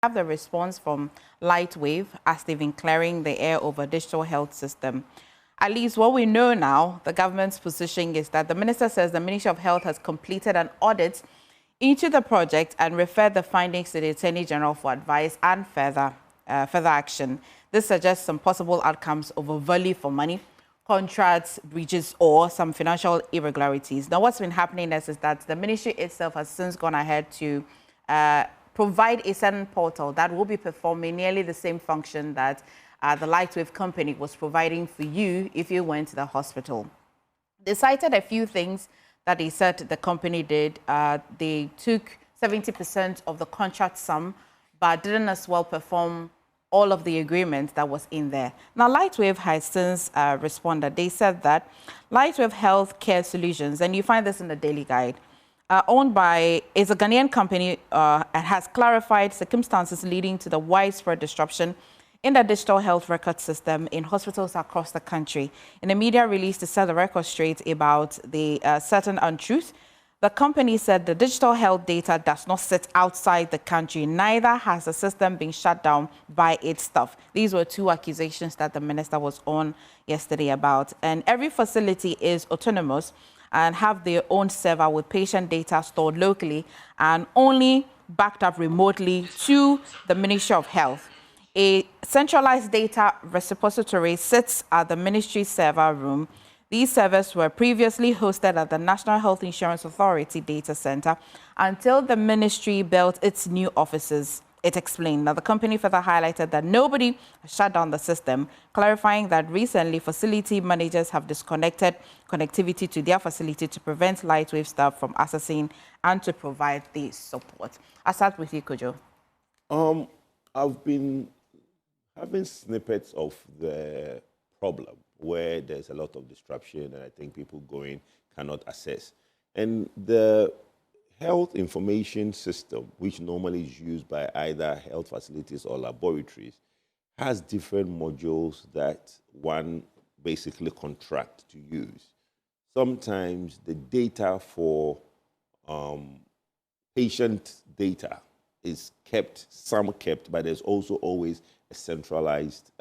have the response from Lightwave as they've been clearing the air over digital health system. At least what we know now, the government's position is that the minister says the Ministry of Health has completed an audit into the project and referred the findings to the Attorney General for advice and further action. This suggests some possible outcomes over value for money, contracts, breaches, or some financial irregularities. Now, what's been happening is that the ministry itself has since gone ahead to provide a certain portal that will be performing nearly the same function that the Lightwave company was providing for you if you went to the hospital. They cited a few things that they said the company did. They took 70% of the contract sum, but didn't as well perform all of the agreement that was in there. Now, Lightwave has since responded. They said that Lightwave Healthcare Solutions, and you find this in the Daily Guide, owned by, is a Ghanaian company and has clarified circumstances leading to the widespread disruption in the digital health record system in hospitals across the country. In a media release to set the record straight about the certain untruth, the company said the digital health data does not sit outside the country, neither has the system been shut down by its staff. These were two accusations that the minister was on yesterday about. And every facility is autonomous and have their own server with patient data stored locally and only backed up remotely to the Ministry of Health. A centralized data repository sits at the ministry server room. These servers were previously hosted at the National Health Insurance Authority data center until the ministry built its new offices, it explained. Now, the company further highlighted that nobody shut down the system, clarifying that recently facility managers have disconnected connectivity to their facility to prevent Lightwave staff from accessing and to provide the support. I'll start with you, Kojo. I've been having snippets of the problem where there's a lot of disruption and I think people cannot access. And the health information system, which normally is used by either health facilities or laboratories, has different modules that one basically contract to use. Sometimes the data for patient data is kept, some kept, but there's also always a centralized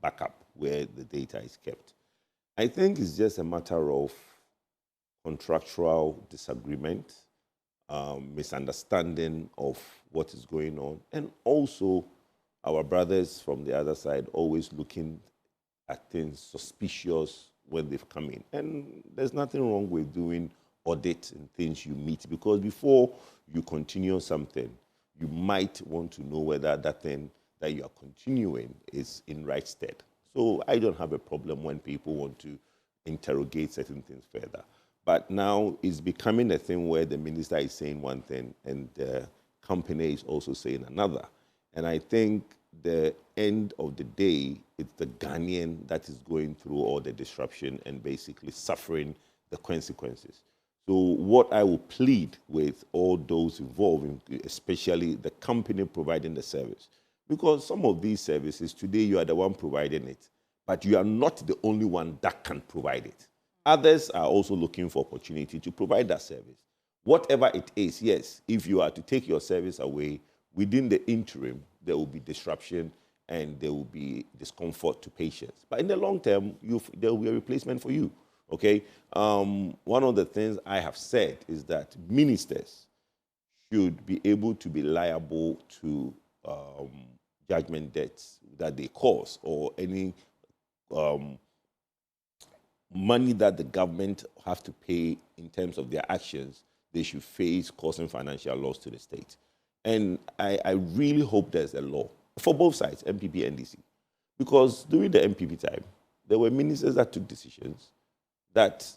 backup where the data is kept. I think it's just a matter of contractual disagreement, misunderstanding of what is going on, and also our brothers from the other side always looking at things suspicious when they've come in. And there's nothing wrong with doing audit and things you meet, because before you continue something, you might want to know whether that thing that you are continuing is in right stead. So I don't have a problem when people want to interrogate certain things further. But now it's becoming a thing where the minister is saying one thing and the company is also saying another. And I think the end of the day, it's the Ghanaian that is going through all the disruption and basically suffering the consequences. So what I will plead with all those involved, especially the company providing the service, because some of these services, today you are the one providing it, but you are not the only one that can provide it. Others are also looking for opportunity to provide that service. Whatever it is, yes, if you are to take your service away, within the interim, there will be disruption and there will be discomfort to patients. But in the long term, there will be a replacement for you, okay? One of the things I have said is that ministers should be able to be liable to judgment debts that they cause, or any money that the government have to pay in terms of their actions, they should face causing financial loss to the state. And I really hope there's a law for both sides, MPP and NDC. Because during the MPP time, there were ministers that took decisions that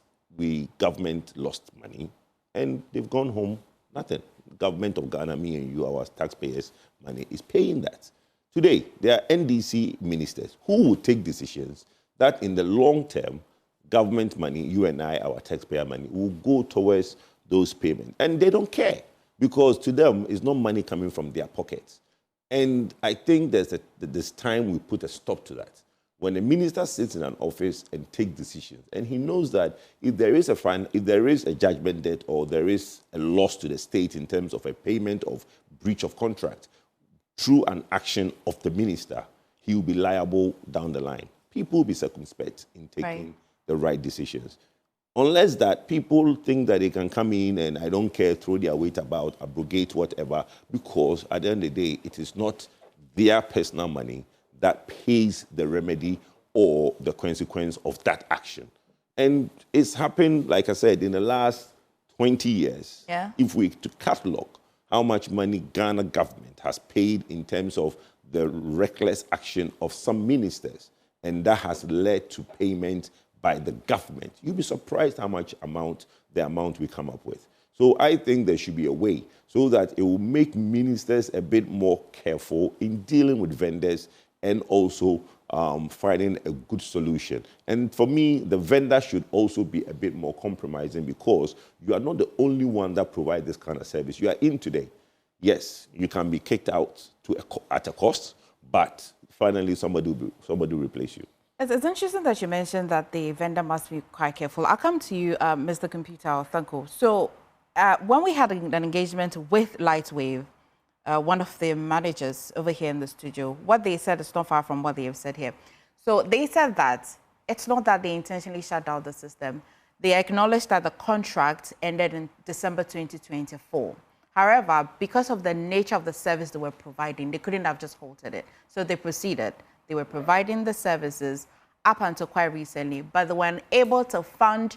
government lost money, and they've gone home, nothing. Government of Ghana, me and you, our taxpayers' money is paying that. Today, there are NDC ministers who will take decisions that in the long term, government money, you and I, our taxpayer money, will go towards those payments. And they don't care, because to them, it's not money coming from their pockets. And I think there's time we put a stop to that. When a minister sits in an office and takes decisions, and he knows that if there is a judgment debt or there is a loss to the state in terms of a payment of breach of contract, through an action of the minister, he will be liable down the line. People will be circumspect in taking the right decisions. Unless that people think that they can come in and I don't care, throw their weight about, abrogate whatever, because at the end of the day, it is not their personal money that pays the remedy or the consequence of that action. And it's happened, like I said, in the last 20 years. Yeah. If we to catalog how much money Ghana government has paid in terms of the reckless action of some ministers, and that has led to payment by the government, you'll be surprised how much the amount we come up with. So I think there should be a way so that it will make ministers a bit more careful in dealing with vendors and also finding a good solution. And for me, the vendor should also be a bit more compromising, because you are not the only one that provides this kind of service. You are in today. Yes, you can be kicked out at a cost, but finally somebody will replace you. It's interesting that you mentioned that the vendor must be quite careful. I'll come to you, Mr. Computer, or Tanko. So when we had an engagement with Lightwave, one of the managers over here in the studio, what they said is not far from what they have said here. So they said that it's not that they intentionally shut down the system. They acknowledged that the contract ended in December 2024. However, because of the nature of the service they were providing, they couldn't have just halted it. So they proceeded. They were providing the services up until quite recently, but they were unable to fund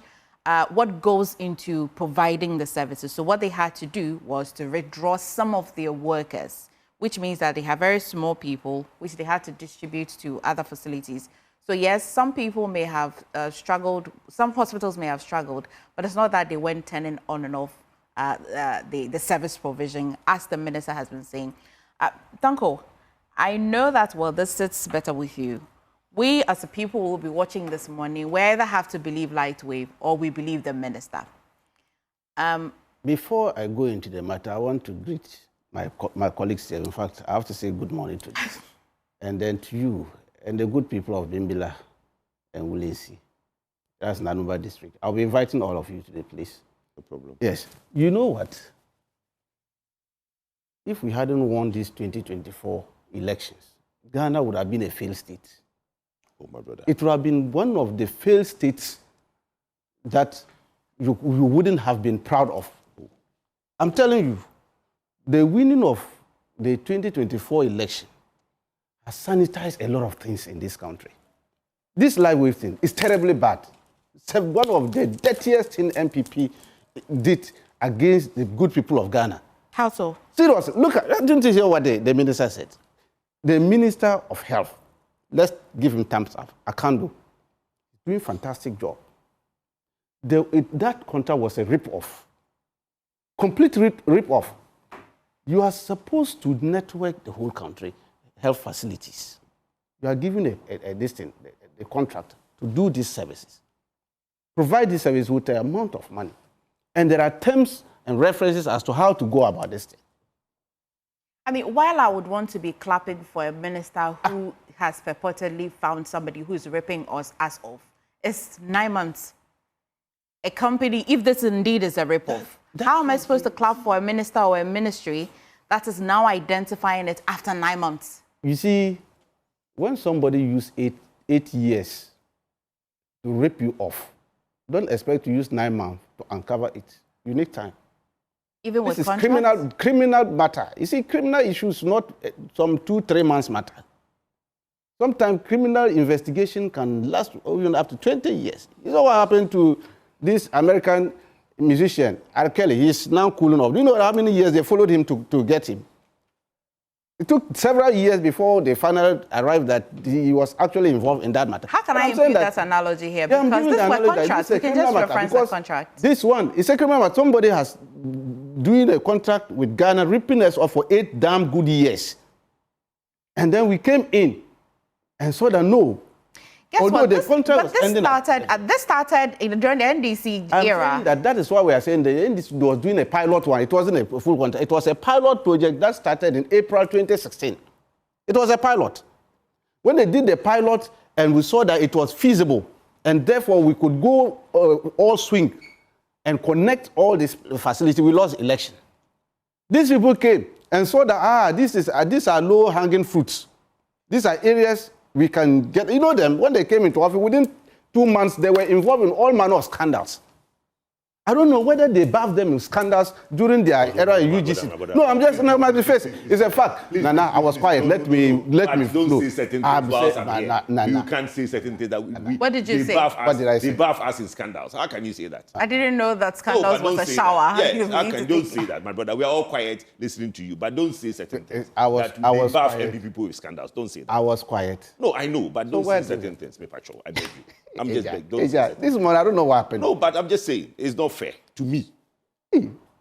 what goes into providing the services. So what they had to do was to withdraw some of their workers, which means that they have very small people, which they had to distribute to other facilities. So yes, some people may have struggled, some hospitals may have struggled, but it's not that they weren't turning on and off the service provision, as the minister has been saying. Tanko, I know that, well, this sits better with you. We, as a people, will be watching this morning. We either have to believe Lightwave or we believe the minister. Before I go into the matter, I want to greet my colleagues here. In fact, I have to say good morning to you. And then to you and the good people of Bimbila and Wulensi. That's Nanuba district. I'll be inviting all of you today, please. No problem. Yes. You know what? If we hadn't won these 2024 elections, Ghana would have been a failed state. Oh, my brother. It would have been one of the failed states that you wouldn't have been proud of. I'm telling you, the winning of the 2024 election has sanitized a lot of things in this country. This Lightwave thing is terribly bad. It's one of the dirtiest things MPP did against the good people of Ghana. How so? Seriously, look at, didn't you hear what the minister said? The Minister of Health, let's give him thumbs up, Akando, doing a fantastic job. That contract was a rip-off, complete rip-off. You are supposed to network the whole country, health facilities. You are given a contract to do these services. Provide this service with an amount of money. And there are terms and references as to how to go about this thing. I mean, while I would want to be clapping for a minister who has purportedly found somebody who is ripping us off, it's 9 months. A company, if this indeed is a rip-off, how am I supposed to clap for a minister or a ministry that is now identifying it after 9 months? You see, when somebody uses eight years to rip you off, don't expect to use 9 months to uncover it. You need time. Even with this is contracts? criminal matter. You see, criminal issues not some 2-3 months matter. Sometimes criminal investigation can last even up to 20 years. You know what happened to this American musician, R. Kelly? He's now cooling off. Do you know how many years they followed him to get him? It took several years before they finally arrived that he was actually involved in that matter. How can I impute that analogy here? Because this is a contract. We can just reference the contract. This one is a criminal matter. Somebody has doing a contract with Ghana, ripping us off for 8 damn good years. And then we came in and saw that no. Guess although what? the contract was ending this started during the NDC era. That is why we are saying the NDC was doing a pilot one. It wasn't a full contract. It was a pilot project that started in April 2016. It was a pilot. When they did the pilot and we saw that it was feasible, and therefore we could go all swing and connect all this facility, we lost election. These people came and saw that, these are low-hanging fruits. These are areas we can get. You know them, when they came into office, within 2 months, they were involved in all manner of scandals. I don't know whether they bathed them in scandals during their era in UGC. No, I'm just not my face. It's a fact. Nana, I was quiet. Let me. Don't say certain things. You can't say certain things that we. What did you say? What did I say? They bath us in scandals. How can you say that? I didn't know that scandals was a shower. Yes, don't say that, my brother. We are all quiet listening to you, but don't say certain things. I was bath quiet. MP people with scandals. Don't say that. I was quiet. No, I know, but don't say certain things, me patrol. I beg you. I'm just begging. Don't say certain this morning, I don't know what happened. No, but I'm just saying, it's not fair to me.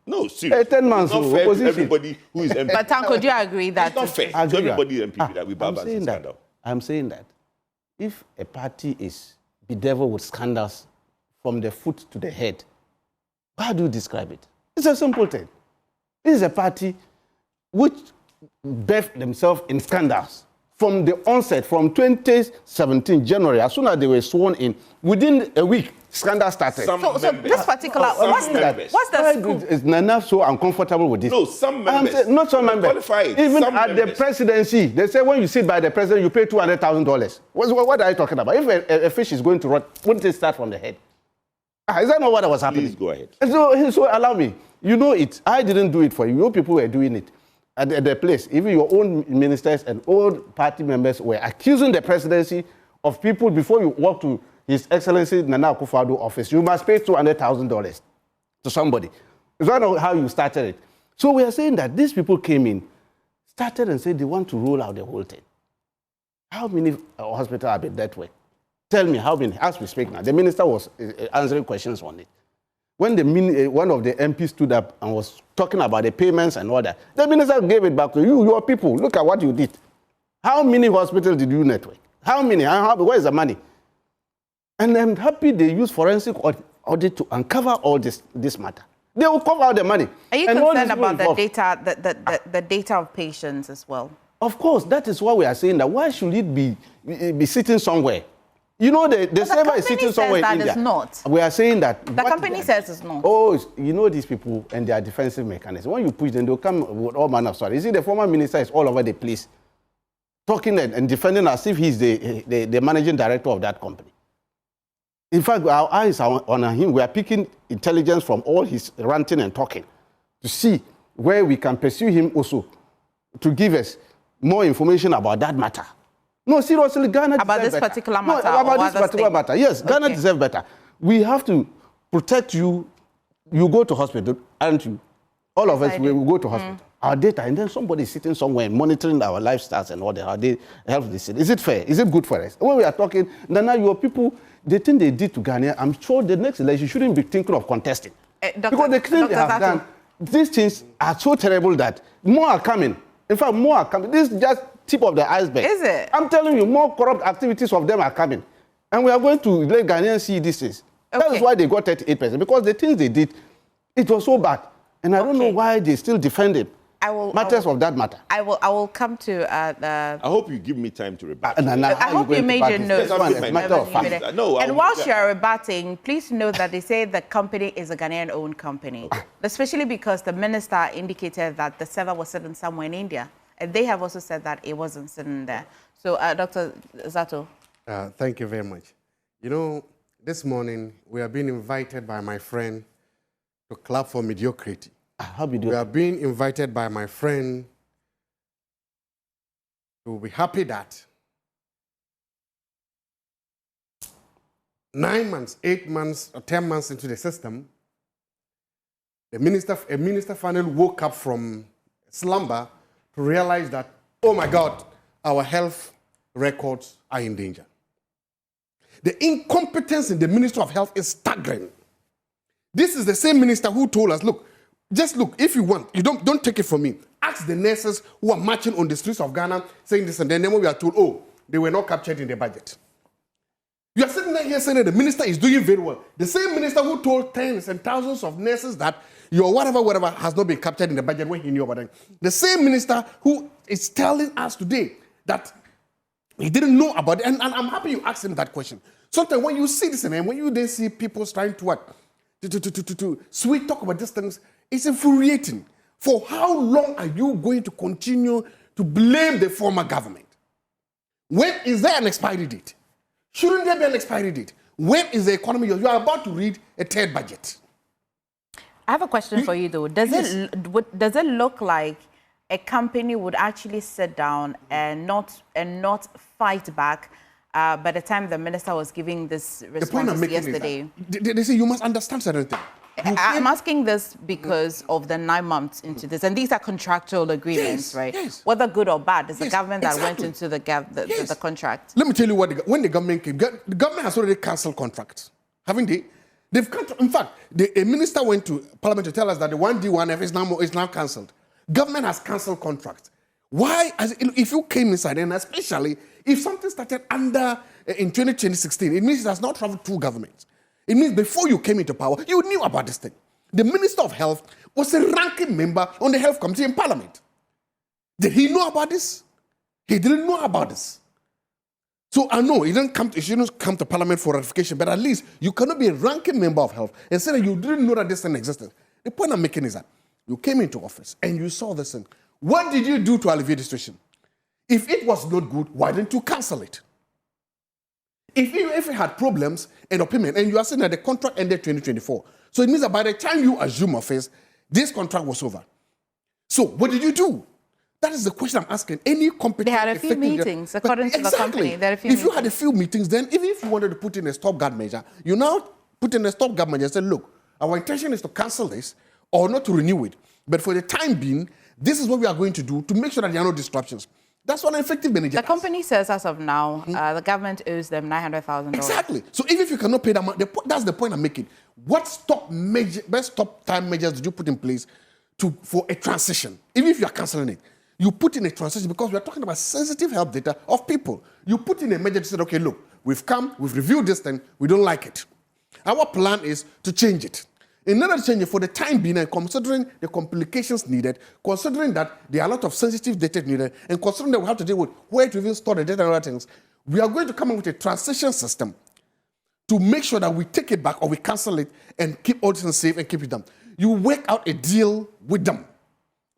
No, seriously. 10 months. It's not fair to everybody who is MP. But Tanko, do you agree that It's not fair to everybody MP that we bath us in scandal. I'm saying that if a party is bedeviled with scandals from the foot to the head, how do you describe it? It's a simple thing. This is a party which bathed themselves in scandals from the onset, from 2017 January, as soon as they were sworn in, within a week, scandal started. So this particular, what's the scoop? Is Nana so uncomfortable with this? No, some members. Not some members. Qualified. Even some at members. the presidency, they say when you sit by the president, you pay $200,000. What are you talking about? If a fish is going to rot, wouldn't it start from the head? Is that not what was happening? Please go ahead. So allow me. You know it. I didn't do it for you. Your people were doing it. At the place, even your own ministers and old party members were accusing the presidency of people before you walk to His Excellency Nana Akufo-Addo office. You must pay $200,000 to somebody. Is that not how you started it? So we are saying that these people came in, started and said they want to roll out the whole thing. How many hospitals have been that way? Tell me how many. As we speak now, the minister was answering questions on it. When one of the MPs stood up and was talking about the payments and all that, the minister gave it back to you, your people. Look at what you did. How many hospitals did you network? How many? Where is the money? And I'm happy they use forensic audit to uncover all this matter. They will cover all the money. Are you concerned about the data, the data of patients as well? Of course, that is why we are saying that. Why should it be sitting somewhere? You know, the server is sitting somewhere in India. It's not. We are saying that. The company says it's not. Oh, you know these people and their defensive mechanism. When you push them, they'll come with all manner of stories. You see, the former minister is all over the place, talking and defending as if he's the managing director of that company. In fact, our eyes are on him. We are picking intelligence from all his ranting and talking to see where we can pursue him also to give us more information about that matter. No, seriously, Ghana about this better. particular matter. No, about this particular matter. Yes, okay. Ghana deserves better. We have to protect you. You go to hospital, aren't you? All of us, we will go to hospital. Our data, and then somebody is sitting somewhere and monitoring our lifestyles and all that. How they help this. Is it fair? Is it good for us? When we are talking, now your people, the thing they did to Ghana, I'm sure the next election shouldn't be thinking of contesting. Because the thing they have done, these things are so terrible that more are coming. In fact, more are coming. This is just tip of the iceberg. Is it? I'm telling you, more corrupt activities of them are coming. And we are going to let Ghanaians see these things. Okay. That is why they got 38%. Because the things they did, it was so bad. And I don't know why they still defend it. Matters of that matter. I will come to. I hope you give me time to rebut. I hope you made your notes. No, and whilst you are rebutting, please note that they say the company is a Ghanaian-owned company, especially because the minister indicated that the server was sitting somewhere in India. And they have also said that it wasn't sitting there. So, Dr. Zato. Thank you very much. You know, this morning we are being invited by my friend to clap for mediocrity. How we do? We are being invited by my friend to be happy that 9 months, 8 months, or 10 months into the system, a minister finally woke up from slumber to realize that, oh my God, our health records are in danger. The incompetence in the Ministry of Health is staggering. This is the same minister who told us, look, just look, if you want, you don't take it from me. Ask the nurses who are marching on the streets of Ghana saying this, and then we are told, oh, they were not captured in the budget. You are sitting there here saying that the minister is doing very well. The same minister who told tens and thousands of nurses that your whatever has not been captured in the budget when he knew about it. The same minister who is telling us today that he didn't know about it. And I'm happy you asked him that question. Sometimes when you see this and when you then see people trying to what? To sweet talk about these things, it's infuriating. For how long are you going to continue to blame the former government? When is there an expiry date? Shouldn't there be an expiry date? When is the economy? You are about to read a third budget. I have a question for you, though. Does it look like a company would actually sit down and not fight back by the time the minister was giving this response yesterday? They say you must understand certain things. I'm asking this because of the 9 months into this, and these are contractual agreements, right? Yes. Whether good or bad, it's the government that went into the contract. Let me tell you what, when the government came, the government has already cancelled contracts, haven't they? They've in fact, a minister went to Parliament to tell us that the 1D1F is now cancelled. Government has cancelled contracts. Why? If you came inside, and especially if something started in 2016, it means it has not traveled through government. It means before you came into power, you knew about this thing. The Minister of Health was a ranking member on the Health Committee in Parliament. Did he know about this? He didn't know about this. So I know he shouldn't come to Parliament for ratification, but at least you cannot be a ranking member of Health and say that you didn't know that this thing existed. The point I'm making is that you came into office and you saw this thing. What did you do to alleviate the situation? If it was not good, why didn't you cancel it? If it had problems and opinion, and you are saying that the contract ended 2024, so it means that by the time you assume office, this contract was over. So what did you do? That is the question I'm asking. Any competent... They had a few meetings, according to the company. If you had a few meetings, then even if you wanted to put in a stopgap measure, you now put in a stopgap measure and say, look, our intention is to cancel this or not to renew it. But for the time being, this is what we are going to do to make sure that there are no disruptions. That's what an effective manager The company says as of now, the government owes them $900,000. Exactly. So even if you cannot pay that money, that's the point I'm making. What best stop time measures did you put in place for a transition? Even if you are cancelling it, you put in a transition because we are talking about sensitive health data of people. You put in a measure to say, okay, look, we've reviewed this thing, we don't like it. Our plan is to change it. In order to change it for the time being, and considering the complications needed, considering that there are a lot of sensitive data needed, and considering that we have to deal with where to even store the data and other things, we are going to come up with a transition system to make sure that we take it back or we cancel it and keep all things safe and keep it down. You work out a deal with them.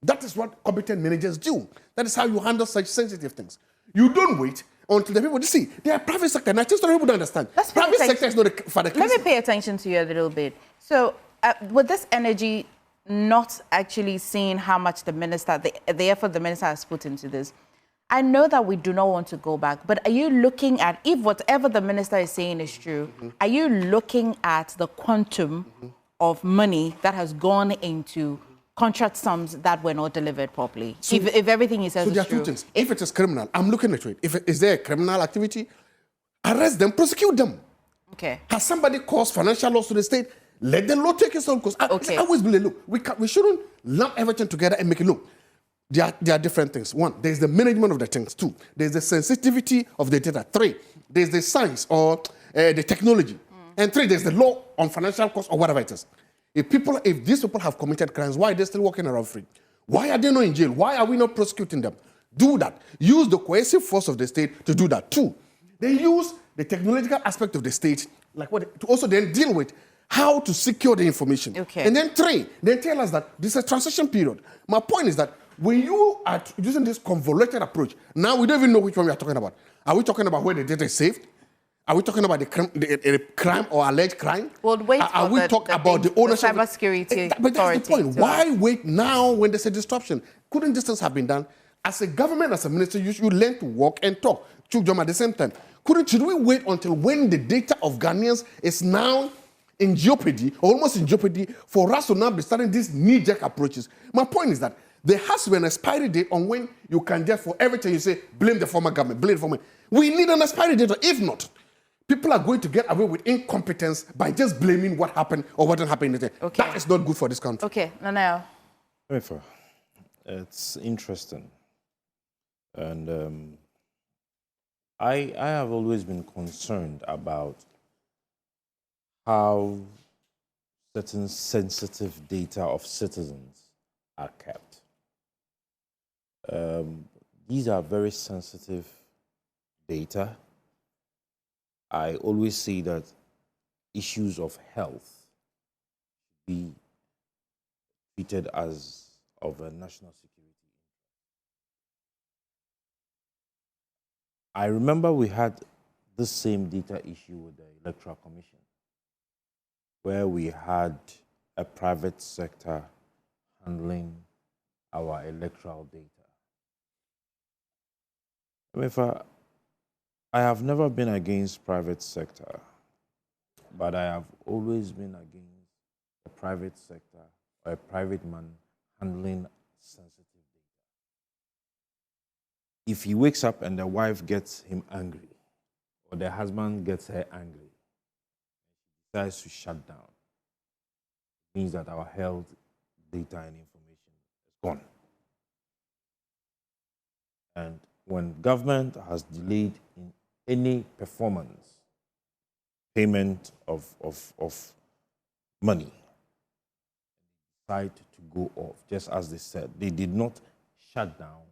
That is what competent managers do. That is how you handle such sensitive things. You don't wait until the people see. They are private sector, and I just don't people to understand. Private sector is not for the Let me pay attention to you a little bit. So, with this energy, not actually seeing how much the minister, the effort the minister has put into this, I know that we do not want to go back, but are you looking at, if whatever the minister is saying is true, are you looking at the quantum of money that has gone into contract sums that were not delivered properly? So, if everything he says is true. So there are two things. If it is criminal, I'm looking at it. Is there a criminal activity? Arrest them, prosecute them. Okay. Has somebody caused financial loss to the state? Let the law take its own course. Okay. I always believe, look, we shouldn't lump everything together and make it look. There are different things. One, there's the management of the things. Two, there's the sensitivity of the data. Three, there's the science or the technology. And three, there's the law on financial costs or whatever it is. If these people have committed crimes, why are they still walking around free? Why are they not in jail? Why are we not prosecuting them? Do that. Use the coercive force of the state to do that. Two, they use the technological aspect of the state to also then deal with how to secure the information. Okay. And then three, they tell us that this is a transition period. My point is that when you are using this convoluted approach, now we don't even know which one we are talking about. Are we talking about where the data is saved? Are we talking about the crime or alleged crime? Well, wait. Are we talking about the ownership? The cybersecurity but that's the point. So why wait now when there's a disruption? Couldn't these things have been done? As a government, as a minister, you should learn to walk and talk. At the same time. Should we wait until when the data of Ghanaians is now in jeopardy, almost in jeopardy, for us to now be starting these knee-jerk approaches? My point is that there has to be an expiry date on when you can just, for everything you say, blame the former government, blame the former. We need an expiry date. If not, people are going to get away with incompetence by just blaming what happened or what didn't happen. Okay. That is not good for this country. Okay, Naneo. It's interesting. And I have always been concerned about how certain sensitive data of citizens are kept. These are very sensitive data. I always say that issues of health be treated as of a national security. I remember we had this same data issue with the Electoral Commission, where we had a private sector handling our electoral data. I mean, I have never been against private sector, but I have always been against a private sector or a private man handling sensitive data. If he wakes up and the wife gets him angry, or the husband gets her angry, she decides to shut down, it means that our health data and information is gone. And when government has delayed in any performance, payment of money, decide to go off, just as they said. They did not shut down,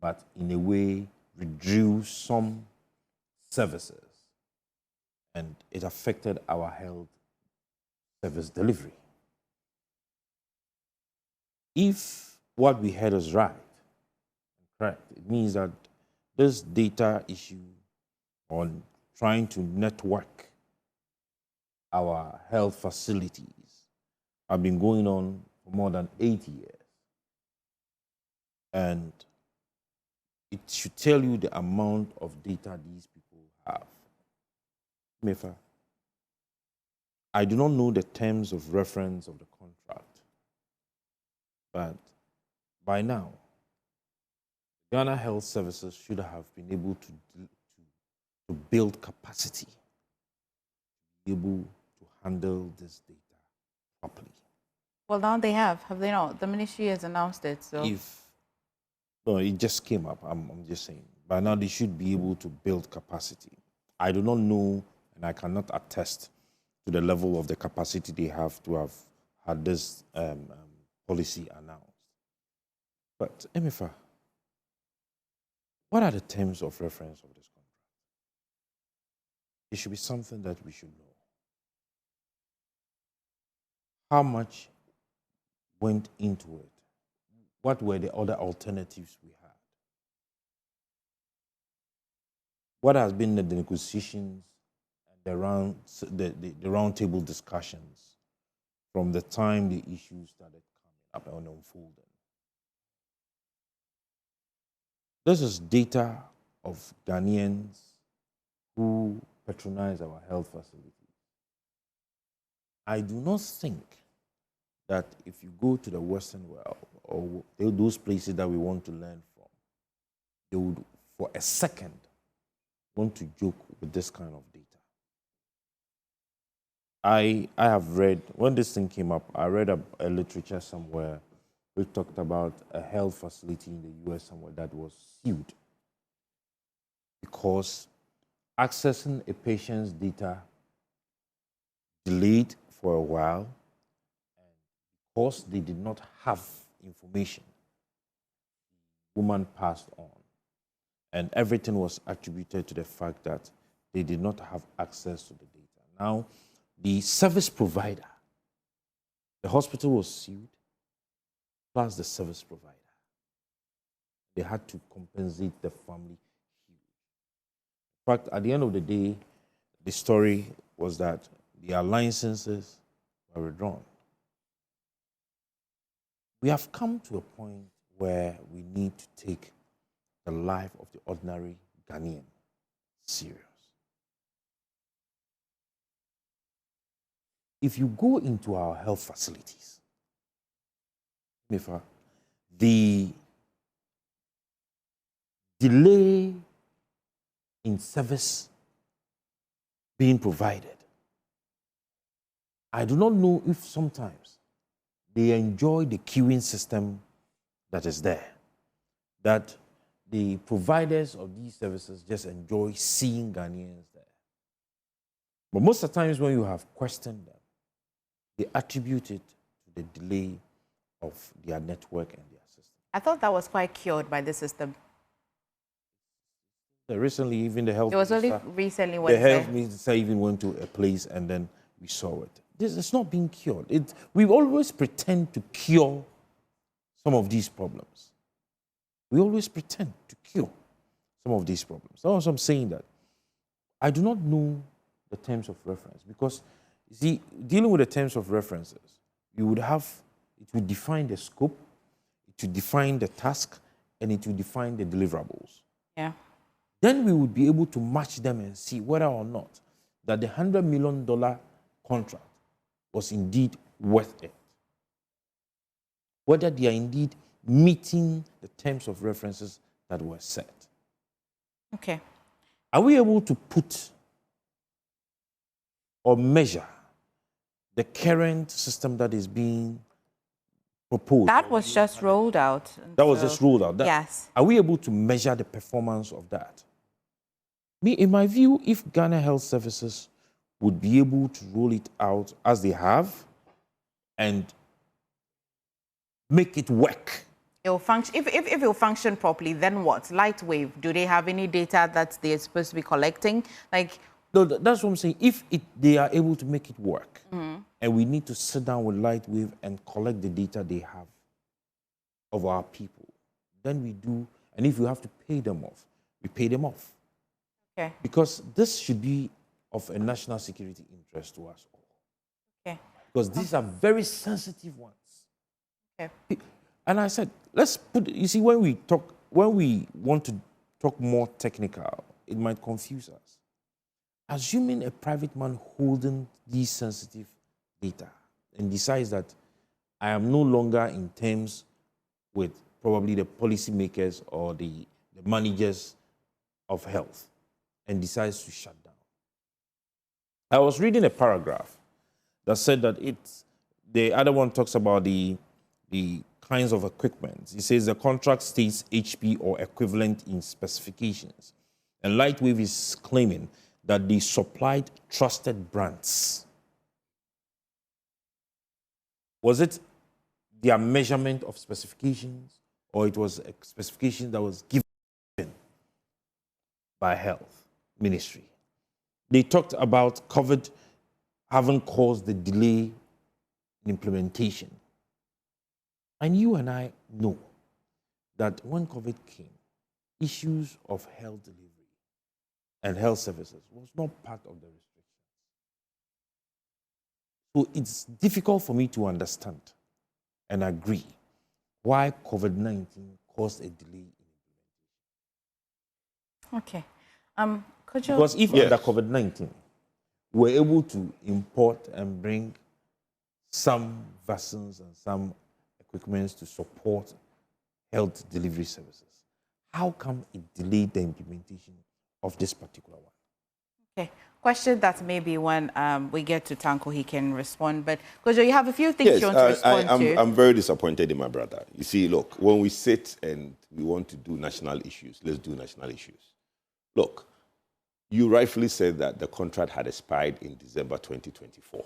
but in a way reduce some services, and it affected our health service delivery. If what we heard is right, correct, it means that this data issue on trying to network our health facilities have been going on for more than 8 years. And it should tell you the amount of data these people have. Mefa, I do not know the terms of reference of the contract, but by now, Ghana Health Services should have been able to build capacity, to be able to handle this data properly. Well, now they have they not? The ministry has announced it, so. No, it just came up, I'm just saying. By now, they should be able to build capacity. I do not know, and I cannot attest to the level of the capacity they have to have had this policy announced. But, Emifa, what are the terms of reference of this contract? It should be something that we should know. How much went into it? What were the other alternatives we had? What has been the negotiations and the round table discussions from the time the issues started coming up and unfolding? This is data of Ghanaians who patronize our health facilities. I do not think that if you go to the Western world or those places that we want to learn from, they would, for a second, want to joke with this kind of data. I have read, when this thing came up, I read a literature somewhere which talked about a health facility in the US somewhere that was sued because accessing a patient's data delayed for a while, and because they did not have information, the woman passed on. And everything was attributed to the fact that they did not have access to the data. Now, the service provider, the hospital was sued, plus the service provider. They had to compensate the family huge. In fact, at the end of the day, the story was that their licenses were withdrawn. We have come to a point where we need to take the life of the ordinary Ghanaian serious. If you go into our health facilities, the delay in service being provided, I do not know if sometimes they enjoy the queuing system that is there, that the providers of these services just enjoy seeing Ghanaians there. But most of the times when you have questioned them, they attribute it to the delay of their network and their system. I thought that was quite cured by the system. Recently, even the health It was minister, only recently when the health minister even went to a place and then we saw it. This is not being cured. We always pretend to cure some of these problems. We always pretend to cure some of these problems. That's why I'm saying that I do not know the terms of reference because, you see, dealing with the terms of references, you would have, it would define the scope, it would define the task, and it would define the deliverables. Yeah. Then we would be able to match them and see whether or not that the $100 million contract was indeed worth it. Whether they are indeed meeting the terms of references that were set. Okay. Are we able to put or measure the current system that is being proposed? That was just rolled out. That was just rolled out. Yes. Are we able to measure the performance of that? Me, in my view, if Ghana Health Services would be able to roll it out as they have and make it work. It'll function. If it will function properly, then what? Lightwave, do they have any data that they're supposed to be collecting? Like, no, that's what I'm saying. If they are able to make it work, and we need to sit down with Lightwave and collect the data they have of our people, then we do. And if we have to pay them off, we pay them off. okay. Because this should be of a national security interest to us all. Okay. Because these are very sensitive ones. Okay. And I said, let's put, you see, when we want to talk more technical, it might confuse us. Assuming a private man holding these sensitive data and decides that I am no longer in terms with probably the policymakers or the managers of health and decides to shut down. I was reading a paragraph that said that the other one talks about the kinds of equipment. It says the contract states HP or equivalent in specifications. And Lightwave is claiming that they supplied trusted brands. Was it their measurement of specifications, or it was a specification that was given by Health Ministry? They talked about COVID having caused the delay in implementation. And you and I know that when COVID came, issues of health delivery and health services was not part of the restrictions. So it's difficult for me to understand and agree why COVID-19 caused a delay in implementation. Okay. Could you... Because if under COVID-19, we're able to import and bring some vaccines and some equipment to support health delivery services, how come it delayed the implementation of this particular one? Okay. Question that maybe when we get to Tanko, he can respond. But, Kojo, you have a few things you want to respond to. I'm very disappointed in my brother. You see, look, when we sit and we want to do national issues, let's do national issues. Look, you rightfully said that the contract had expired in December 2024.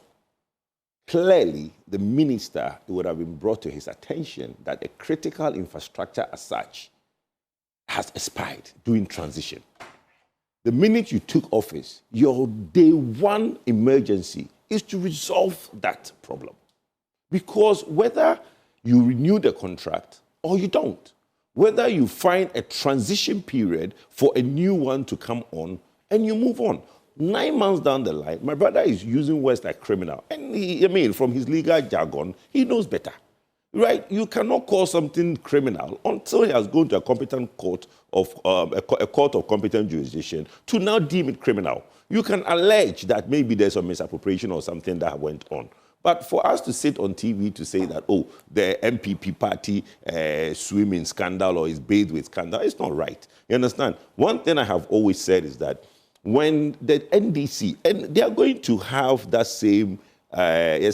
Clearly, the minister, it would have been brought to his attention that a critical infrastructure as such has expired during transition. The minute you took office, your day one emergency is to resolve that problem. Because whether you renew the contract or you don't, whether you find a transition period for a new one to come on and you move on. 9 months down the line, my brother is using words like criminal. And from his legal jargon, he knows better. Right? You cannot call something criminal until he has gone to a competent court of a court of competent jurisdiction to now deem it criminal. You can allege that maybe there's a misappropriation or something that went on. But for us to sit on TV to say that, oh, the MPP party swim in scandal or is bathed with scandal, it's not right. You understand? One thing I have always said is that when the NDC, and they are going to have that same, Kojo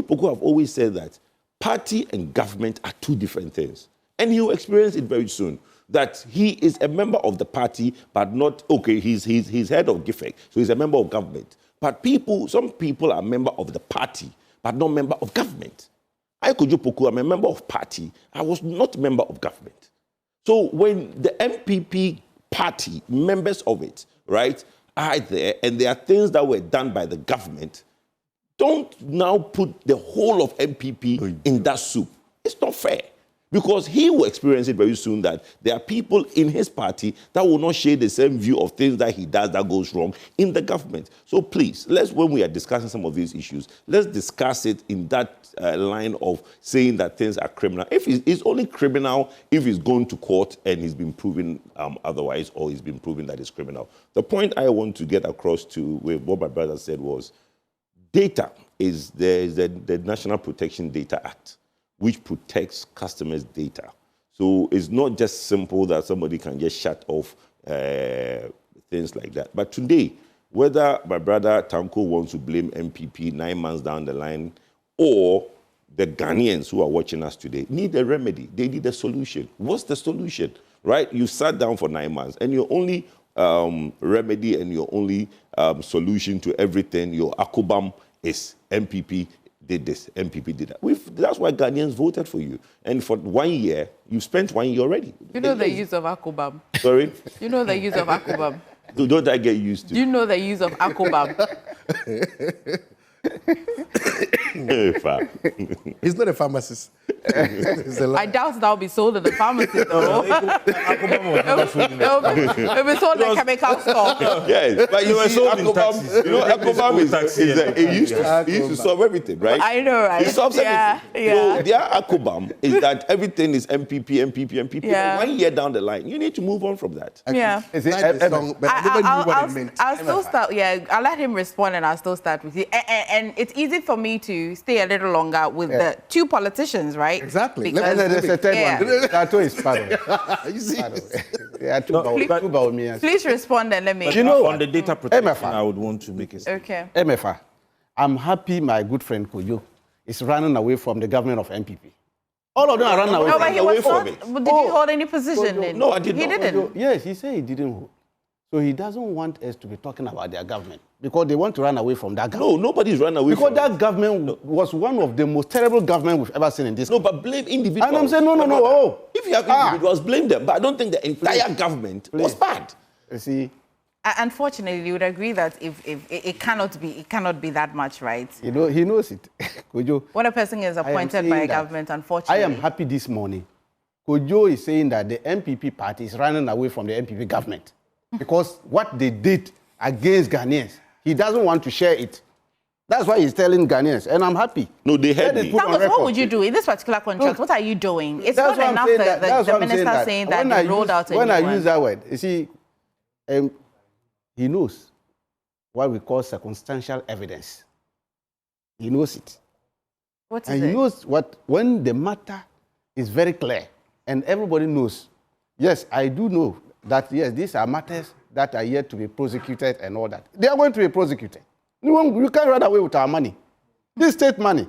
Poku have always said that party and government are two different things. And he will experience it very soon. That he is a member of the party, but not, okay, he's head of GIFEC, so he's a member of government. But some people are member of the party, but not member of government. I, Kojo Poku, am a member of party. I was not a member of government. So when the MPP party, members of it, right, are there, and there are things that were done by the government, Don't now put the whole of MPP in that soup. It's not fair. Because he will experience it very soon that there are people in his party that will not share the same view of things that he does that goes wrong in the government. So please, when we are discussing some of these issues, let's discuss it in that line of saying that things are criminal. If it's only criminal if he's gone to court and he's been proven otherwise, or he's been proven that it's criminal. The point I want to get across to with what my brother said was, data is the National Protection Data Act, which protects customers' data. So it's not just simple that somebody can just shut off things like that. But today, whether my brother Tanko wants to blame MPP 9 months down the line, or the Ghanaians who are watching us today need a remedy. They need a solution. What's the solution, right? You sat down for 9 months, and your only remedy and your only solution to everything, your akubam, is MPP did this, MPP did that. That's why Ghanaians voted for you. And for 1 year, you spent 1 year already. You know the use of akubam. Sorry? You know the use of akubam. Don't I get used to? You know the use of akubam. He's not a pharmacist. I doubt that'll be sold at the pharmacy, though. It'll be sold at a chemical store. Yes, but you see, Akubam used to solve everything, right? I know, right? It solves everything. Yeah. So their Akubam is that everything is MPP. Yeah. 1 year down the line, you need to move on from that. Yeah. I'll still start. Yeah, I'll let him respond, and I'll still start with you. And it's easy for me to stay a little longer with the two politicians, right? Exactly. Because, There's a third one. Tato is part of it. You see? Yeah, two about me. please respond and let me. You know, on the data protection, MFA. I would want to make a statement. Okay. MFA, I'm happy my good friend Kojo is running away from the government of MPP. All of them are running away No, from but he away was from not. it. Did he hold any position? Kojo. No, I did He not. didn't. Yes, he said he didn't hold. So he doesn't want us to be talking about their government because they want to run away from that government. No, nobody's run away Because from that government was one of the most terrible government we've ever seen in this No, country. but blame individuals. And I'm saying, no. If you have individuals, blame them. But I don't think the entire government was bad. You see, Unfortunately, you would agree that if it cannot be that much, right? he knows it. Kojo, When a person is appointed by a government, unfortunately. I am happy this morning. Kojo is saying that the MPP party is running away from the MPP government because what they did against Ghanaians, he doesn't want to share it. That's why he's telling Ghanaians, and I'm happy. No, they heard me. Thomas, what would you do in this particular contract? What are you doing? It's not enough that the minister saying that they rolled out a new one. When I use that word, you see, he knows what we call circumstantial evidence. He knows it. What is And it? he knows when the matter is very clear and everybody knows. Yes, I do know that, yes, these are matters that are yet to be prosecuted and all that. They are going to be prosecuted. You can't run away with our money. This state money.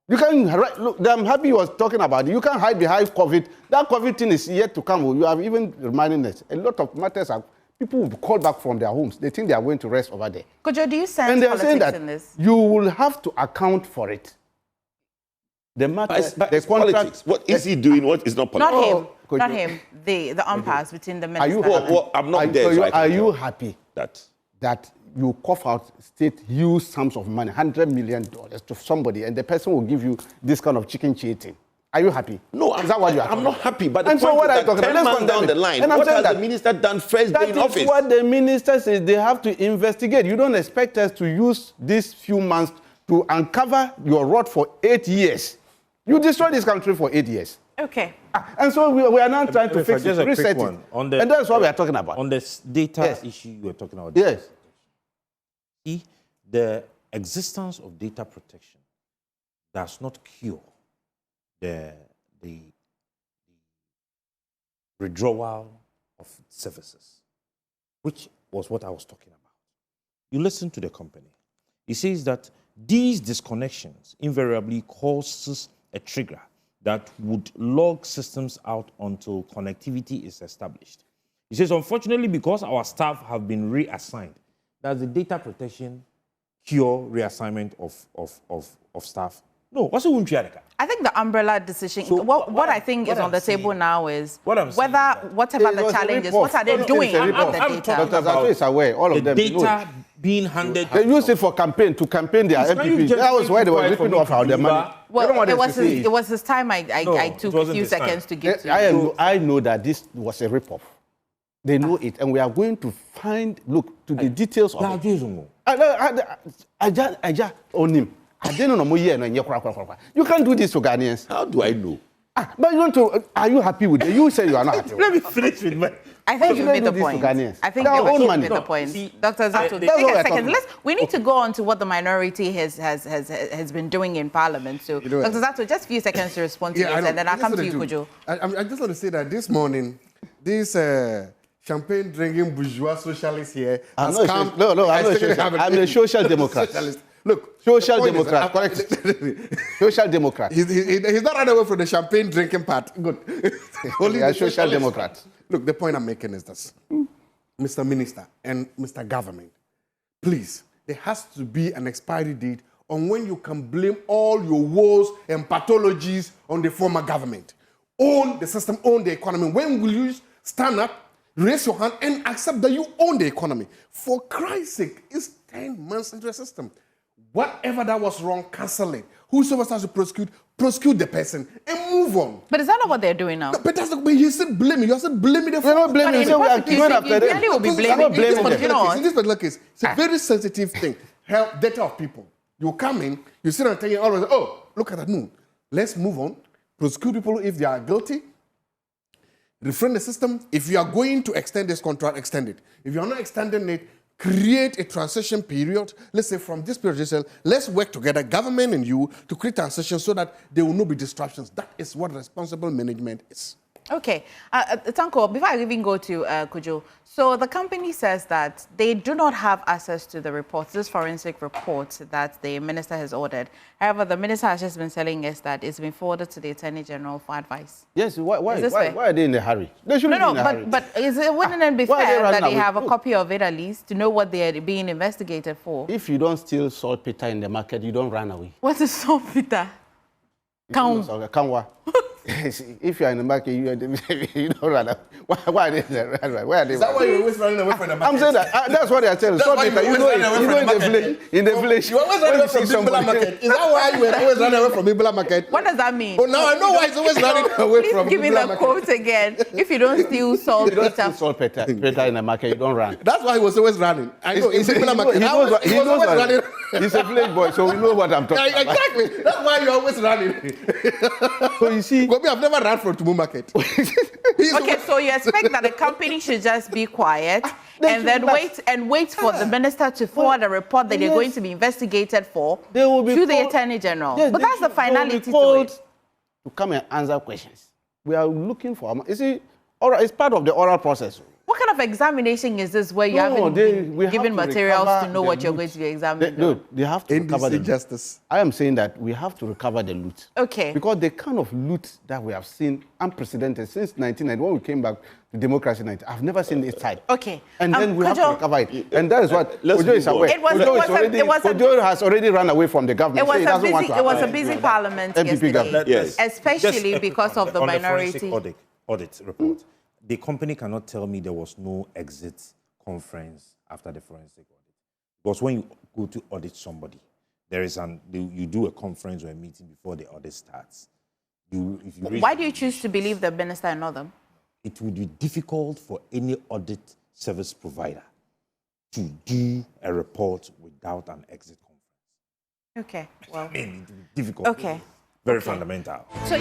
You can, look, I'm happy you was talking about it. You can't hide behind COVID. That COVID thing is yet to come. You have even reminding us. A lot of matters are, people will be called back from their homes. They think they are going to rest over there. Kojo, do you sense And they are saying politics that in this? you will have to account for it. The matter, But the it's contract. politics. What is he doing? What is not politics? Not him. Kojo. Not him. The umpires between the Are you minister. happy? Well, I'm not there, So so I can are you tell. happy That you cough out state huge sums of money, $100 million to somebody, and the person will give you this kind of chicken cheating? Are you happy? No, is that what you are? I'm not happy. But the And so point what is I'm talking that 10 about, let's months down the condemn it. line, And I'm what saying has the that- minister done first day That in is office? what the minister says. They have to investigate. You don't expect us to use these few months to uncover your rot for 8 years. You destroyed this country for 8 years. Okay. And so we are now trying to fix it, Just a quick reset it. one. And that's what we are talking about. On this data Yes. issue you were talking about. Yes. See, the existence of data protection does not cure the withdrawal of services, which was what I was talking about. You listen to the company. It says that these disconnections invariably causes a trigger that would log systems out until connectivity is established. He says, unfortunately, because our staff have been reassigned, does the data protection cure reassignment of staff? No, what's the Wunchiadeka? I think the umbrella decision, So what I think what is on I'm the table saying- now is what I'm saying whether, is that- whatever It the was a challenge is, rip-off. what are they No, doing it's a with rip-off. the I'm data? talking Dr. Zato is aware, all the of them. they know it. data being handed. They used it for campaign, to campaign their Can you MPP. just That was why they were make it ripping quiet off for our me to money. deliver? They don't Well, want it us was, to see his, it. it was his time I No, took it a wasn't few his time. seconds to give to you. I know that this was a rip-off. They know it, and we are going to look to the details of it. I just own him. I didn't know you can't do this to Ghanaians. How do I know? But you want to, are you happy with it? You say you are not happy. Let me finish with my. I think you Let's made the do this to point. Ghanaians. I think Their you own made money. the point. See, Dr. Zato, that's take what a we're second. talking We need to go on to what the minority has been doing in Parliament. So, know Dr. Zato, just a few seconds to respond to this, I know. and then I'll That's come what to you, I do. Kujo. I just want to say that this morning, this champagne drinking bourgeois socialist here has come. I'm a social democrat. Socialist. Look, Social the point is democrat, that- correct. Social democrat. He's not running away from the champagne drinking part. Good. Only a the social socialist democrat. part. Look, the point I'm making is this. Mr. Minister and Mr. Government, please, there has to be an expiry date on when you can blame all your woes and pathologies on the former government. Own the system, own the economy. When will you stand up, raise your hand, and accept that you own the economy? For Christ's sake, it's 10 months into the system. Whatever that was wrong, cancel it. Whosoever has to prosecute the person and move on. But is that not what they're doing now? But that's not, but you still blaming. You're still blaming the We're not blaming But in them. We are prosecution, going after you them. really will be I'm blaming not blaming people. them. You know what? In this particular case, it's a very sensitive thing. Help data of people. You come in, you sit and tell you always, oh, look at that. No, let's move on. Prosecute people if they are guilty. Refrain the system. If you are going to extend this contract, extend it. If you are not extending it, create a transition period. Let's say from this period, let's work together, government and you, to create transition so that there will not be disruptions. That is what responsible management is. Okay. Tanko, before I even go to Kujo, so the company says that they do not have access to the reports, this forensic report that the minister has ordered. However, the minister has just been telling us that it's been forwarded to the Attorney General for advice. Yes, why Is this fair? are they in a hurry? They shouldn't be in a hurry. but wouldn't it be why are they fair that running they away? have a Look. copy of it at least to know what they are being investigated for? If you don't steal saltpeter in the market, you don't run away. What is so, Peter? Kanwa. If you are in the market, you don't run away. Why are they run away? Why are they Is that why running away? you're always running away from the market? I'm saying that. That's what they are telling. That's why Saltpeter, you you always know, run away in from the the village. In the village, You always when run away you see from somebody- Bimbala Market. Is that why you were always running away from Bimbala Market? What does that mean? Oh, now I know why he's always running away Please from give me Bimbala the Market. quote again. If you don't steal salt, You don't Peter. steal saltpeter in the market, you don't run. That's why he was always running. I know, in He Bimbala Market. knows what- He he was knows always what- running. He's a village boy, so we know what I'm talking about. Exactly. That's why you're always running. So you see, Gobi, I've never run from Tumu Market. He's Okay, so you expect that the company should just be quiet and then wait for the minister to forward a report that they're Yes. going to be investigated for They will be to the called- Attorney General. Yes, But they that's the should- they will be finality to called it. to come and answer questions. We are looking for. You see, it's part of the oral process. What kind of examination is this where you No, haven't we have given to materials recover to know the what you're loot. going to be examining? on? They have to recover the NDC loot. justice. I am saying that we have to recover the loot. Okay. Because the kind of loot that we have seen unprecedented since 1990, when we came back to democracy, I've never seen this type. Okay. And then we have to Kojo, recover it. And that is what Let's Kojo is move on. aware. It was- Kojo it was is a- already- it was a- Kojo has already run away from the government. It was so he a doesn't want busy, to it was a abide. busy parliament MPP yesterday, government. Yes. especially Just because of the on minority. forensic audit report. The company cannot tell me there was no exit conference after the forensic audit. Because when you go to audit somebody, there is you do a conference or a meeting before the audit starts. Why do you choose to believe the minister and not them? It would be difficult for any audit service provider to do a report without an exit conference. Okay, well. I mean, it would be difficult. Okay. Very fundamental. So